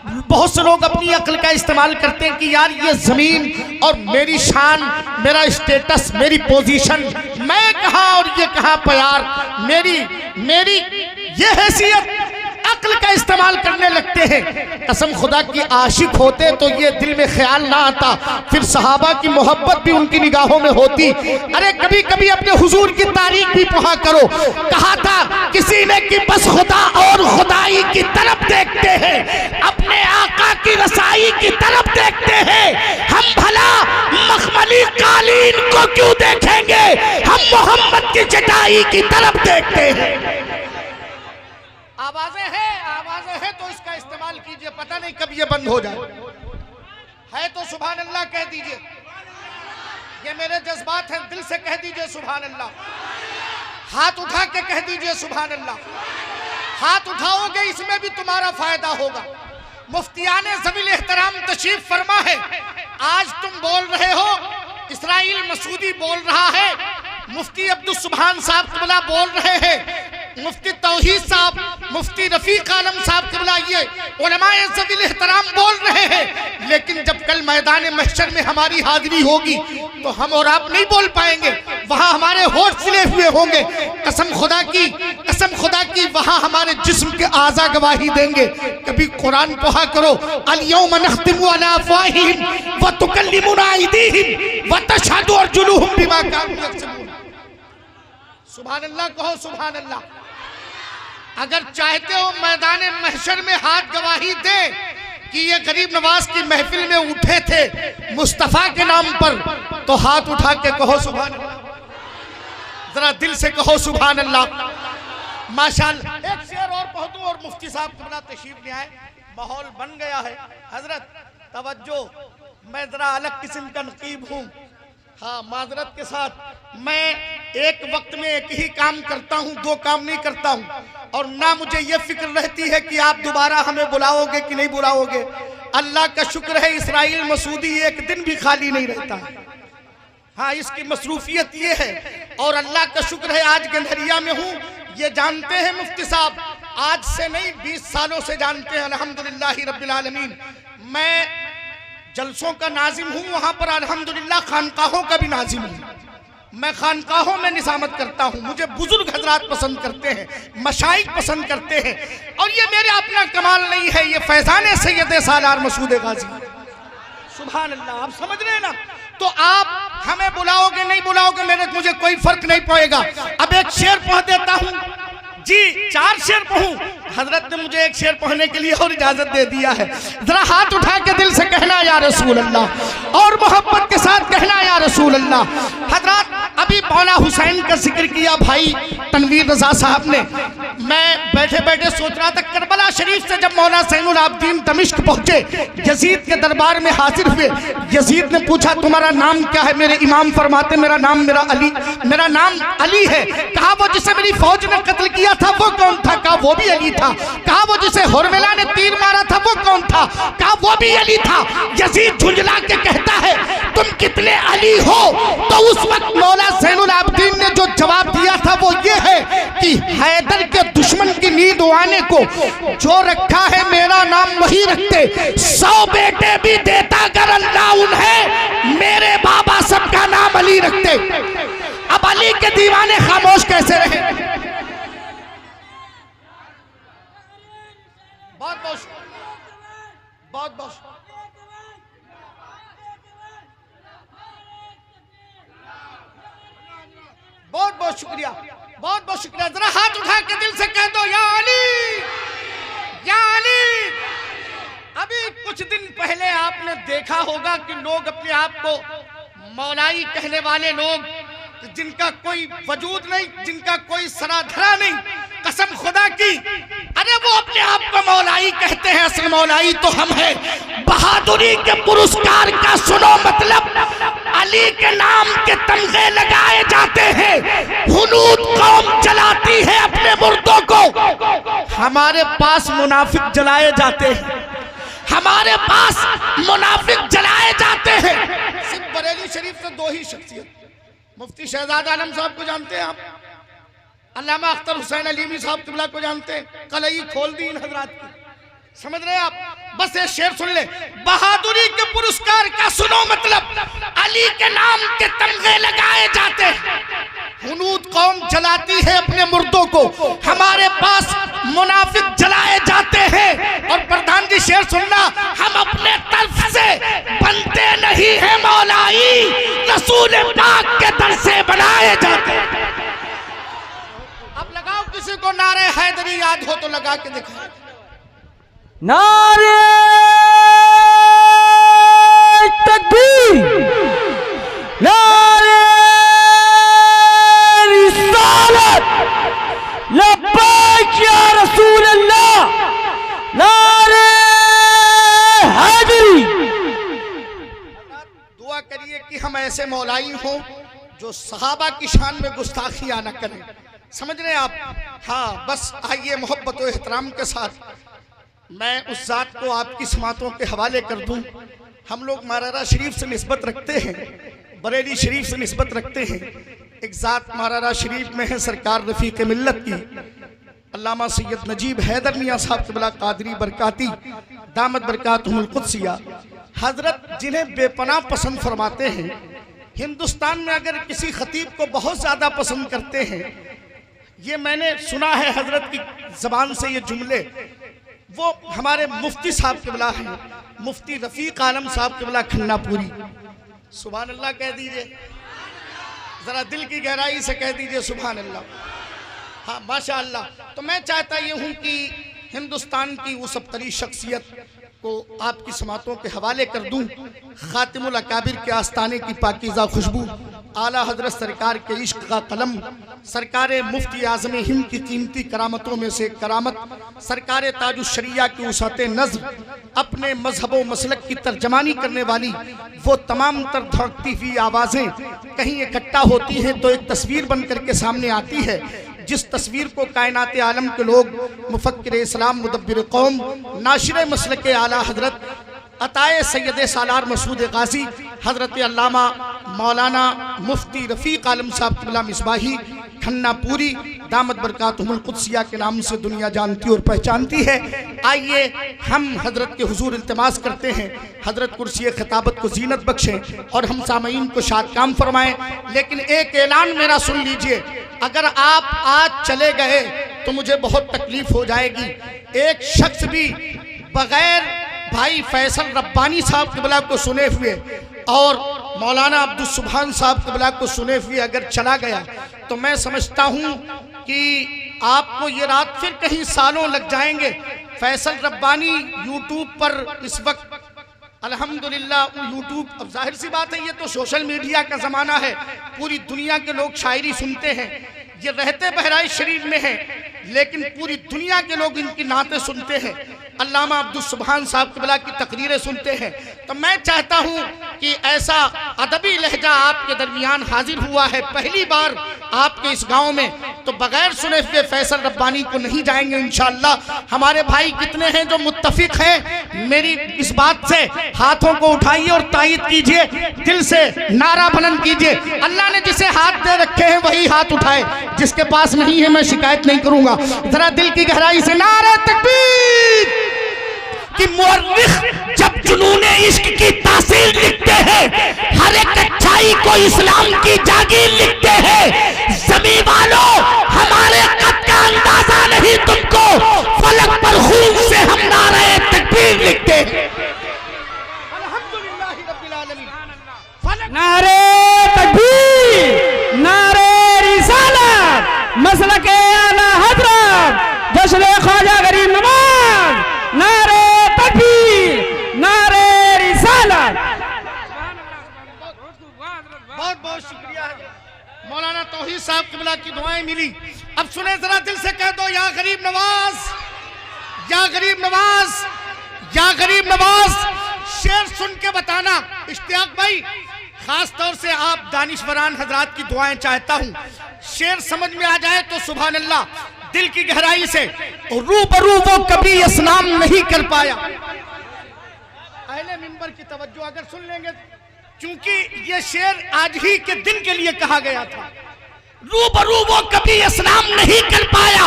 बहुत से लोग अपनी अक्ल का इस्तेमाल करते हैं कि यार ये जमीन और मेरी शान, मेरा स्टेटस, मेरी पोजीशन, मैं कहाँ और ये कहाँ पर यार, मेरी ये हैसियत, अक्ल का इस्तेमाल करने लगते हैं। कसम खुदा की आशिक होते तो ये दिल में ख्याल ना आता, फिर सहाबा की मोहब्बत भी उनकी निगाहों में होती। अरे कभी कभी अपने हुजूर की तारीफ भी पढ़ा करो। कहा था किसी ने कि बस खुदा और खुदाई की तरफ देखते हैं, अपने आका की रसाई की तरफ देखते हैं। हम भला मखमली कालीन को क्यों देखेंगे, हम मोहम्मद की चटाई की तरफ देखते हैं। आवाजें हैं तो इसका इस्तेमाल कीजिए, पता नहीं कब ये बंद हो जाए। है तो सुभान अल्लाह कह दीजिए, ये मेरे जज्बात हैं, दिल से कह दीजिए सुभान अल्लाह। हाथ उठा के कह दीजिए सुभान अल्लाह। हाथ उठाओगे इसमें भी तुम्हारा फायदा होगा। मुफ्तियाने ज़मील एहतराम तशरीफ फरमा है। आज तुम बोल रहे हो, इसराइल मसूदी बोल रहा है, मुफ्ती अब्दुल सुभान साहब क़िबला बोल रहे हैं, मुफ्ती तौहीद साहब, मुफ्ती रफीक आलम साहब क़िबला, ये उलमाए ज़मील एहतराम बोल रहे हैं। लेकिन जब कल मैदान महशर में हमारी हाजिरी होगी तो हम और आप नहीं बोल पाएंगे, वहां हमारे होठ सिले हुए होंगे। कसम खुदा की वहां हमारे जिस्म के आज़ा गवाही देंगे। कभी कुरान पढ़ा करो, अल-यौम नख्तिमु अला अफ़वाहिहिम व तुकल्लिमुना अयदीहिम व तशहदु अर्जुलुहुम बिमा कानू यक्सिबून। सुभान अल्लाह कहो, सुभान अल्लाह। अगर चाहते हो मैदान महशर में हाथ गवाही दे कि ये गरीब नवाज की महफिल में उठे थे मुस्तफा के नाम पर, तो हाथ उठा के कहो सुभान अल्लाह। जरा दिल से कहो सुभान अल्लाह। माशाअल्लाह। एक शेर और पढ़ दूं और मुफ्ती साहब क़िबला तशरीफ ले आए। माहौल बन गया है। हजरत तवज्जो, मैं जरा अलग किस्म का नकीब हूँ। हाँ, माजरत के साथ, मैं एक वक्त में एक ही काम करता हूँ, दो काम नहीं करता हूँ। और ना मुझे ये फिक्र रहती है कि आप दोबारा हमें बुलाओगे कि नहीं बुलाओगे। अल्लाह का शुक्र है इसराइल मसूदी एक दिन भी खाली नहीं रहता है। हाँ, इसकी मसरूफियत ये है। और अल्लाह का शुक्र है आज गंधरिया में हूँ। ये जानते हैं मुफ्ती साहब, आज से नहीं 20 सालों से जानते हैं अल्हम्दुलिल्लाह रब्बिल आलमीन। मैं जलसों का नाजिम हूँ, वहाँ पर अल्हम्दुलिल्लाह खानकाहों का भी नाजिम हूँ। मैं खानकाहों में निजामत करता हूँ। मुझे बुजुर्ग हजरात पसंद करते हैं, मशाइख पसंद करते हैं। और ये मेरे अपना कमाल नहीं है, ये फैजान सैयद सालार मसूद गाजी। सुभान अल्लाह। आप समझ रहे हैं ना। तो आप हमें बुलाओगे नहीं बुलाओगे मुझे कोई फर्क नहीं पड़ेगा। अब एक शेर पढ़ देता हूँ जी, 4 शेर पढ़ूं। हजरत ने मुझे एक शेर पढ़ने के लिए और इजाजत दे दिया है। जरा हाथ उठा के दिल से कहना या रसूल अल्लाह, और मोहब्बत के साथ कहना या रसूल अल्लाह। हजरत अभी मौला हुसैन का जिक्र किया भाई तनवीर रजा साहब ने। मैं बैठे बैठे सोच रहा था, करबला शरीफ से जब मौला ज़ैनुल आबिदीन दमिश्क पहुंचे, यजीद के दरबार में हाजिर हुए। यजीद ने पूछा तुम्हारा नाम क्या है? मेरे इमाम फरमाते मेरा नाम अली है। कहा वो जिसे मेरी फौज ने कत्ल किया था वो कौन था? कहा वो भी अली था। कहा वो जिसे हुरमिला ने तीर मारा था वो कौन था? कहा वो भी अली था। यजीद झुंझला के कहता है तुम कितने अली हो? तो उस वक्त मौला ज़ैनुल आबिदीन ने जो जवाब दिया था वो ये है कि हैदर के दुश्मन की नींद उड़ाने को जो रखा है मेरा नाम वही रखते। 100 बेटे भी देता अगर अल्लाह उन्हें, मेरे बाबा सबका नाम अली रखते। अब अली के दीवाने खामोश कैसे रहे? बहुत बहुत शुक्रिया, बहुत बहुत शुक्रिया। जरा हाथ उठा के दिल से कह दो या अली, या अली। अभी कुछ दिन पहले आपने देखा होगा कि लोग अपने आप को मौलाई कहने वाले लोग, जिनका कोई वजूद नहीं, जिनका कोई सराधरा नहीं, कसम खुदा की, अरे वो अपने आप को मौलाई कहते हैं। असल मौलाई तो हम हैं। बहादुरी के पुरस्कार का सुनो मतलब, अली के नाम के तमगे लगाए जाते हैं। हुनूद कौम जलाती है अपने मुर्दों को, हमारे पास मुनाफिक जलाए जाते हैं। हमारे पास मुनाफिक जलाए जाते हैं। सिर्फ बरेली शरीफ से 2 ही शख्सियत, मुफ्ती शहजाद आलम साहब को जानते हैं आप, अल्लामा अख्तर हुसैन अलीमी साहब क़िबला को जानते हैं। कलई खोल दी इन हजरात की। समझ रहे हैं आप? बस ये शेर सुन ले, बहादुरी के पुरस्कार का सुनो मतलब, अली के नाम के तमगे लगाए जाते हैं, हुनूद कौम जलाती है अपने मुर्दों को, हमारे पास मुनाफिक जलाए जाते हैं। और प्रधान जी शेर सुनना, हम अपने तरफ से बनते नहीं है मौलाई, रसूल पाक के दर से बनाए जाते हैं। अब लगाओ किसी को नारे हैदरी याद हो तो लगा के दिखाओ। नारे तकबीर, नारे रिसालत, लब्बैक या रसूल अल्लाह, नारे हैदरी। दुआ करिए कि हम ऐसे मौलाई हों जो सहाबा की शान में गुस्ताखियां न करें। समझ रहे हैं आप? हाँ, बस आइए मोहब्बत और एहतराम के साथ मैं उस जात को आपकी समातों के हवाले कर दूं। हम लोग मारारा शरीफ से निस्बत रखते हैं, बरेली शरीफ से निस्बत रखते हैं। एक जात मारारा शरीफ में है सरकार रफीक मिल्लत की, अल्लामा सैयद नजीब हैदर मियां साहब क़िबला कादरी बरकाती दामत बरकातुहुल कुद्सिया हजरत, जिन्हें बेपनाह पसंद फरमाते हैं। हिंदुस्तान में अगर किसी खतीब को बहुत ज़्यादा पसंद करते हैं, ये मैंने सुना है हजरत की ज़बान से ये जुमले, वो हमारे मुफ्ती साहब क़िबला हैं, मुफ्ती रफ़ीक आलम साहब क़िबला खन्नापुरी। सुभान अल्लाह कह दीजिए, ज़रा दिल की गहराई से कह दीजिए सुभान अल्लाह। हाँ माशा अल्लाह। तो मैं चाहता ये हूँ कि हिंदुस्तान की उस अबतरी शख्सियत को आपकी समातों के हवाले कर दूँ। खातिमुल अकाबिर के आस्ताने की पाकीज़ा खुशबू, आला हजरत सरकार के इश्क का कलम, सरकार मुफ्ती आज़म हिंद की कीमती करामतों में से करामत, सरकार ताजुश्शरिया की वसात नज़्र, अपने मजहब व मसलक की तर्जमानी करने वाली वो तमाम तर धड़कती हुई आवाज़ें कहीं इकट्ठा होती हैं तो एक तस्वीर बन करके सामने आती है, जिस तस्वीर को कायनात आलम के लोग, मुफक्किर इस्लाम, मुदब्बिर कौम, नाशिर मसलक आला हजरत अताए सैयद सालार मसूद गाजी हजरत अल्लामा मौलाना मुफ्ती रफ़ीक आलम साहब क़िबला मिसबाही खन्नापुरी दामत बरकातुहुल कुद्सिया के नाम से दुनिया जानती और पहचानती है। आइए हम हजरत के हुजूर इल्तिमास करते हैं, हजरत कुर्सी खिताबत को जीनत बख्शें और हम सामईन को शाद काम फरमाएं। लेकिन एक ऐलान मेरा सुन लीजिए, अगर आप आज चले गए तो मुझे बहुत तकलीफ हो जाएगी। एक शख्स भी बगैर भाई फैसल रब्बानी साहब क़िबला को सुने हुए और मौलाना अब्दुल सुभान साहब क़िबला को सुने हुए अगर चला गया तो मैं समझता हूँ कि आपको ये रात फिर कहीं सालों लग जाएंगे। फैसल रब्बानी यूट्यूब पर इस वक्त अल्हम्दुलिल्लाह, यूट्यूब, अब जाहिर सी बात है ये तो सोशल मीडिया का ज़माना है, पूरी दुनिया के लोग शायरी सुनते हैं। ये रहते बहराइच शरीफ में है लेकिन पूरी दुनिया के लोग इनकी नातें सुनते हैं, अल्लामा अब्दुल सुभान साहब क़िबला की तकरीरें सुनते हैं। तो मैं चाहता हूँ कि ऐसा अदबी लहजा आपके दरमियान हाजिर हुआ है पहली बार आपके इस गांव में, तो बगैर सुने हुए फैसल रब्बानी को नहीं जाएंगे इंशाअल्लाह। हमारे भाई कितने हैं जो मुत्तफिक हैं मेरी इस बात से? हाथों को उठाइए और तायद कीजिए, दिल से नारा बुलंद कीजिए। अल्लाह ने जिसे हाथ दे रखे हैं वही हाथ उठाए, जिसके पास नहीं है मैं शिकायत नहीं करूंगा। जरा दिल की गहराई से नारे तकबीर। कि मुअर्रिख जब जुनूने इश्क की तासीर लिखते हैं, हर एक अच्छाई को इस्लाम की जागीर लिखते हैं। ज़मीं वालों हमारे कद का अंदाजा नहीं तुमको, फलक पर खून से हम नारे तकबीर लिखते हैं। अल्हम्दुलिल्लाह रब्बिल आलमीन। नारे तकबीर, नारे रिसालत, मसलक आला हजरत, जश्न ख्वाजा गरीब नवाज, नारे तकबीर, नारे रिसालत। बहुत बहुत शुक्रिया मौलाना तौहीद साहब क़िबला की दुआएं मिली। अब सुने जरा दिल से कह दो, या गरीब नवाज, या गरीब नवाज, या गरीब नवाज। शेर सुन के बताना इश्तियाक भाई, खास तौर से आप दानिशवरान हजरात की दुआएं चाहता हूँ। शेर समझ में आ जाए तो सुभान अल्लाह, दिल की गहराई से रूबरू वो कभी इस्लाम नहीं कर पाया। अहले मिंबर की तवज्जो अगर सुन लेंगे, क्योंकि ये शेर आज ही के दिन के लिए कहा गया था। रूबरू वो कभी इस्लाम नहीं कर पाया,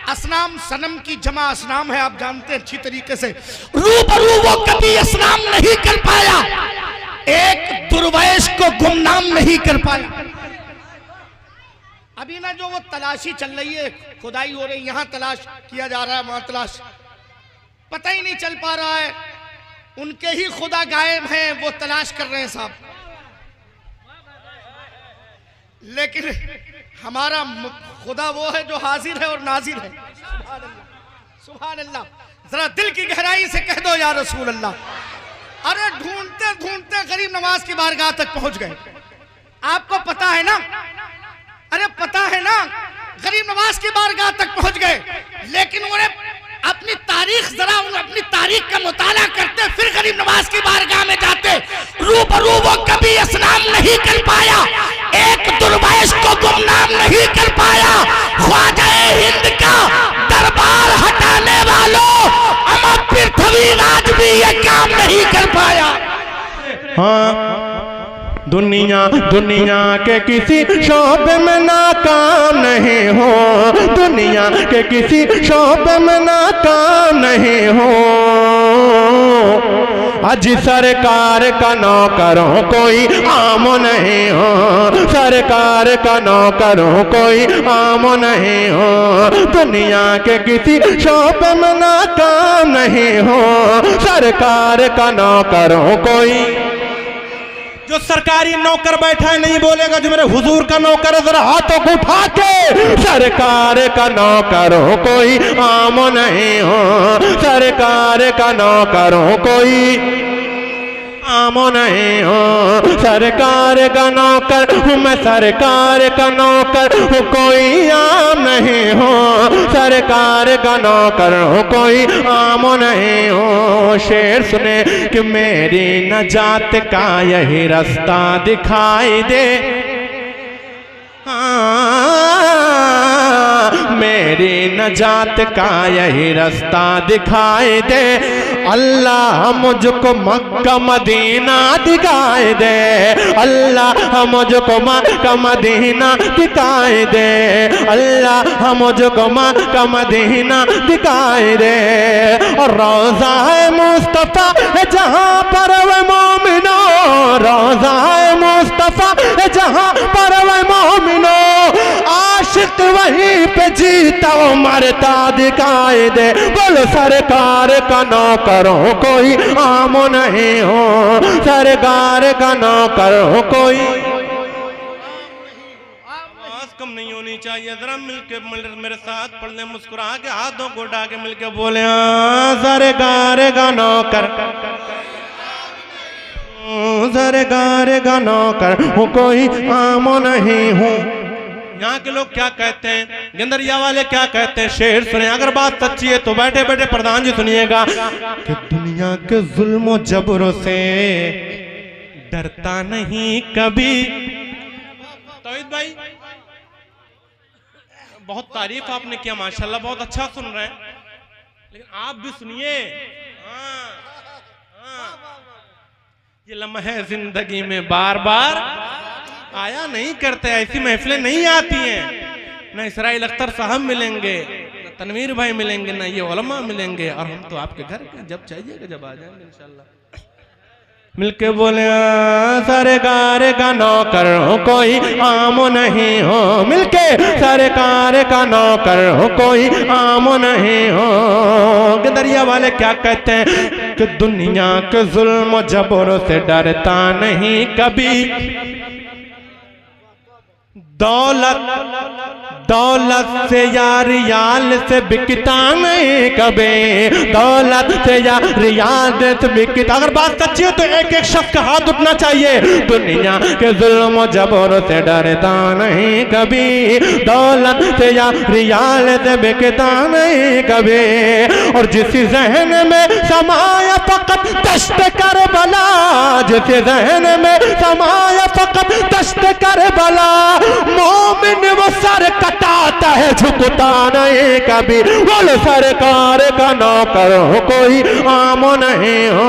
असनाम सनम की जमा असनाम है, आप जानते हैं अच्छी तरीके से। रूबरू वो कभी असनाम नहीं कर पाया, एक दुर्वैश को गुमनाम नहीं कर पाया। अभी ना जो वो तलाशी चल रही है, खुदाई हो रही, यहां तलाश किया जा रहा है, वहां तलाश, पता ही नहीं चल पा रहा है, उनके ही खुदा गायब हैं, वो तलाश कर रहे हैं साहब। लेकिन हमारा खुदा वो है जो हाजिर है और नाजिर है। सुभान अल्लाह, सुभान अल्लाह। जरा दिल की गहराई से कह दो या रसूल अल्लाह। अरे ढूंढते ढूंढते गरीब नवाज की बारगाह तक पहुंच गए। आपको पता है ना, अरे पता है ना, गरीब नवाज की बारगाह तक पहुंच गए, लेकिन उन्हें अपनी तारीख, जरा अपनी तारीख का मुताला करते, फिर गरीब नवाज की बारगाह में जाते। रूबरू वो कभी असनाम नहीं कर पाया, एक दुर्वैश को गुमनाम नहीं कर पाया। ख्वाजा हिंद का दरबार हटाने वालों, अमर पृथ्वीराज भी ये काम नहीं कर पाया। हाँ, दुनिया दुनिया के किसी शोबे में नाकाम नहीं हो, दुनिया के किसी शोबे में नाकाम नहीं हो। आज सरकार का नौकरों कोई आम नहीं हो, सरकार का नौकरों कोई आम नहीं हो। दुनिया के किसी शोबे में नाकाम नहीं हो, सरकार का नौकरों कोई। जो सरकारी नौकर बैठा है नहीं बोलेगा, जो मेरे हुजूर का नौकर है जरा हाथों को उठा के। सरकार का नौकरों कोई आम नहीं हो, सरकार का नौकरों कोई आम नहीं हो। सरकार का नौकर हूँ मैं, सरकार का नौकर हूँ, कोई आम नहीं हो। सरकार का नौकर हूँ, कोई आम नहीं हो। शेर सुने कि मेरी नजात का यही रास्ता दिखाई दे, मेरी नजात का यही रास्ता दिखाई दे। अल्लाह मुझको मक्का मदीना दिखाई दे, अल्लाह मुझको मक्का मदीना दिखाई दे, अल्लाह मुझको मक्का मदीना दिखाई दे। और रोज़ा है मुस्तफ़ा है जहाँ पर वे मोमिनो, रोज़ा है मुस्तफ़ा है जहाँ पर वे मोमिनो। आशिक वहीं पे जीता मरता दिखाई दे। बोलो सरकार का नौकरों कोई आम नहीं हो, सरकार का नौकरों कोई। आवाज कम नहीं होनी चाहिए, जरा मिलके मेरे साथ पढ़ ले, मुस्कुरा के हाथों को उठा के मिलके बोले सरकार का नौकर, सरकार का नौकर हूँ, कोई आम नहीं हूँ। यहाँ के लोग क्या कहते हैं, गंदरिया वाले क्या कहते हैं, शेर सुने। अगर बात सच्ची है तो बैठे बैठे प्रधान जी सुनिएगा कि दुनिया के जुल्म जबरों से डरता नहीं कभी। तौहीद भाई बहुत तारीफ आपने किया, माशाल्लाह बहुत अच्छा सुन रहे हैं, लेकिन आप भी सुनिए। ये लम्हे जिंदगी में बार बार आया नहीं करते, ऐसी महफिलें नहीं आती हैं। न इसराइल अख्तर साहब मिलेंगे, न तनवीर भाई मिलेंगे, न ये उलमा मिलेंगे, और हम तो आपके घर के जब चाहिएगा जब आ जाएंगे इंशाल्लाह। मिलके बोले सरकार का नौकर हो, कोई आम नहीं हो। मिलके सरकार का नौकर हो, कोई आम नहीं हो। गदरिया वाले क्या कहते हैं कि दुनिया के जुल्म जबरों से डरता नहीं कभी। दौलत से या रियाल से बिकता नहीं कभी, दौलत से या रियाल से बिकता। अगर बात सच्ची हो तो एक एक शख्स का हाथ उठना चाहिए। दुनिया के जुल्म जबरों से डरता नहीं कभी, दौलत से या रियाल से बिकता नहीं कभी। और जिस जहन में समाया फकत दस्त करबला, जिसे जहन में समाया फकत दस्त करबला। मोमिन वो सर कटाता है झुकता नहीं कभी, बोल सरकार का नौकर हो कोई आम नहीं हो,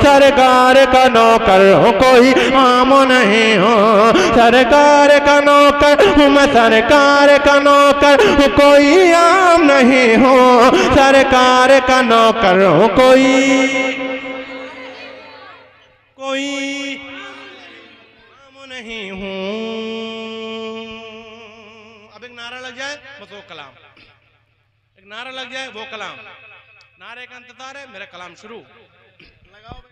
सरकार का नौकर हो कोई आम नहीं हो, सरकार का नौकर हूँ मैं, सरकार का नौकर हूँ कोई आम नहीं हो, सरकार का नौकर हूँ कोई आम नहीं हूँ। अब एक नारा लग जाए बस वो कलाम, एक नारा लग जाए वो कलाम, नारे का इंतजार है, मेरा कलाम शुरू।